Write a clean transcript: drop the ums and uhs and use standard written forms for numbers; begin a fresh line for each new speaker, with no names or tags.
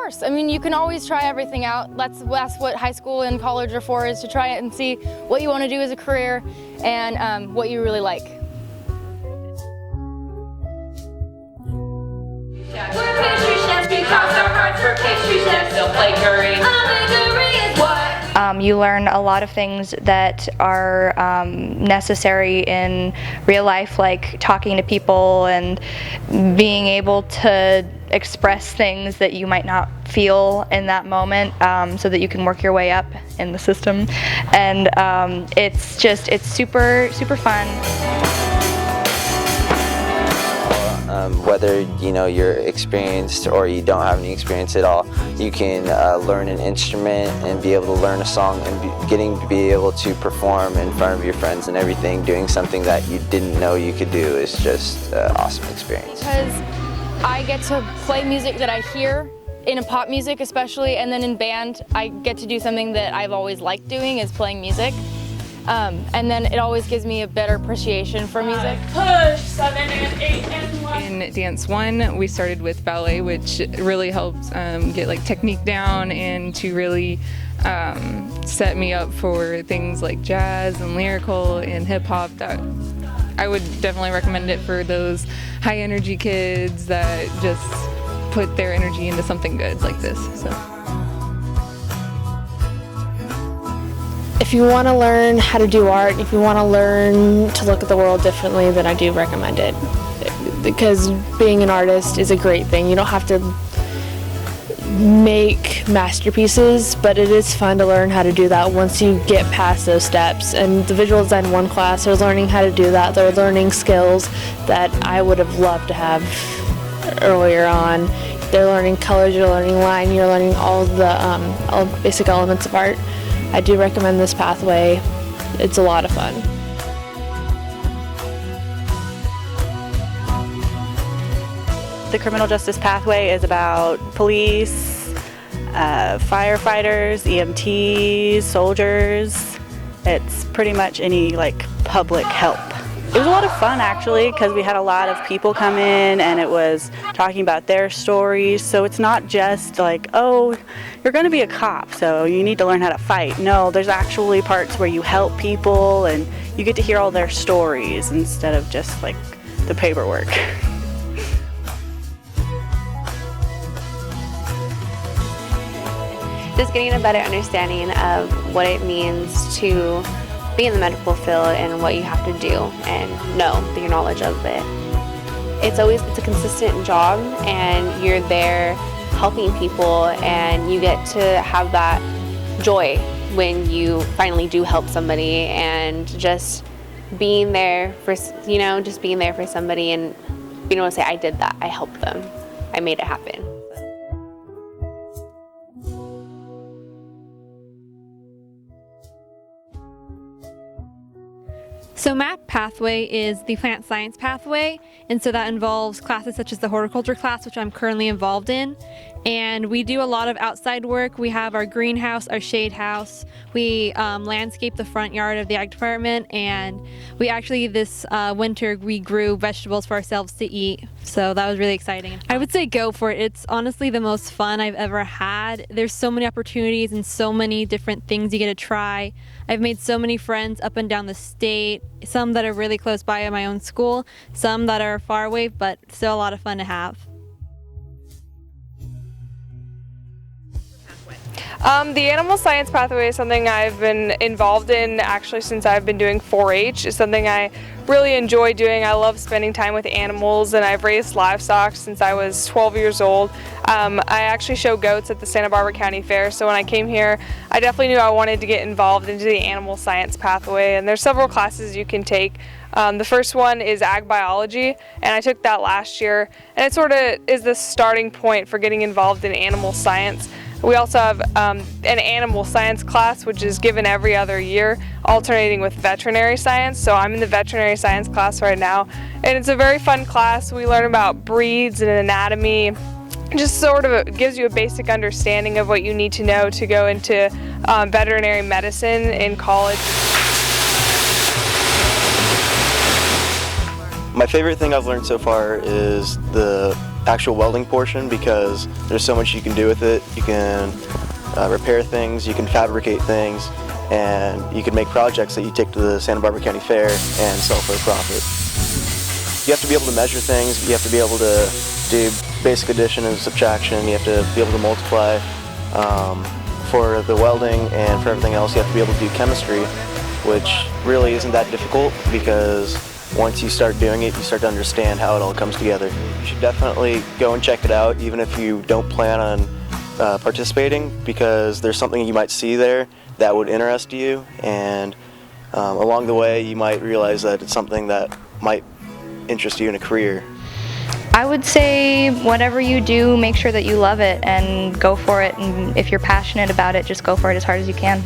course. I mean, you can always try everything out. That's what high school and college are for, is to try it and see what you want to do as a career and what you really like.
We're pastry chefs, we cross our hearts, we're pastry chefs, don't play curry. Amigurumi is what?
You learn a lot of things that are necessary in real life, like talking to people and being able to express things that you might not feel in that moment, so that you can work your way up in the system. And it's super fun.
Whether you're experienced or you don't have any experience at all, you can learn an instrument and be able to learn a song and getting to be able to perform in front of your friends and everything, doing something that you didn't know you could do is just an awesome experience.
Because I get to play music that I hear in a pop music especially, and then in band I get to do something that I've always liked doing, is playing music. And then it always gives me a better appreciation for music.
Push, 7 and 8 and 1.
In Dance 1, we started with ballet, which really helped get technique down and to really set me up for things like jazz and lyrical and hip hop. That I would definitely recommend it for those high energy kids that just put their energy into something good like this. So.
If you want to learn how to do art, if you want to learn to look at the world differently, then I do recommend it. Because being an artist is a great thing. You don't have to make masterpieces, but it is fun to learn how to do that once you get past those steps. And the Visual Design 1 class, they're learning how to do that. They're learning skills that I would have loved to have earlier on. They're learning colors, you're learning line, you're learning all the basic elements of art. I do recommend this pathway. It's a lot of fun.
The criminal justice pathway is about police, firefighters, EMTs, soldiers. It's pretty much any public help. It was a lot of fun actually, because we had a lot of people come in and it was talking about their stories. So it's not just oh, you're going to be a cop, so you need to learn how to fight. No, there's actually parts where you help people and you get to hear all their stories instead of just the paperwork.
Just getting a better understanding of what it means to be in the medical field and what you have to do and know your knowledge of it. It's a consistent job, and you're there helping people, and you get to have that joy when you finally do help somebody, and just being there for somebody and being able to say, I did that, I helped them, I made it happen.
So MAP pathway is the plant science pathway, and so that involves classes such as the horticulture class, which I'm currently involved in. And we do a lot of outside work. We have our greenhouse, our shade house. We landscape the front yard of the ag department, and we actually this winter we grew vegetables for ourselves to eat. So that was really exciting. I would say go for it. It's honestly the most fun I've ever had. There's so many opportunities and so many different things you get to try. I've made so many friends up and down the state, some that are really close by at my own school, some that are far away, but still a lot of fun to have.
The animal science pathway is something I've been involved in actually since I've been doing 4-H. It's something I really enjoy doing. I love spending time with animals, and I've raised livestock since I was 12 years old. I actually show goats at the Santa Barbara County Fair, so when I came here I definitely knew I wanted to get involved into the animal science pathway, and there's several classes you can take. The first one is ag biology, and I took that last year, and it sort of is the starting point for getting involved in animal science. We also have an animal science class, which is given every other year, alternating with veterinary science. So I'm in the veterinary science class right now, and it's a very fun class. We learn about breeds and anatomy. Just sort of gives you a basic understanding of what you need to know to go into veterinary medicine in college.
My favorite thing I've learned so far is the actual welding portion because there's so much you can do with it. You can repair things, you can fabricate things, and you can make projects that you take to the Santa Barbara County Fair and sell for a profit. You have to be able to measure things, you have to be able to do basic addition and subtraction, you have to be able to multiply. For the welding and for everything else, you have to be able to do chemistry, which really isn't that difficult because once you start doing it, you start to understand how it all comes together. You should definitely go and check it out, even if you don't plan on participating, because there's something you might see there that would interest you, and along the way you might realize that it's something that might interest you in a career.
I would say whatever you do, make sure that you love it and go for it, and if you're passionate about it, just go for it as hard as you can.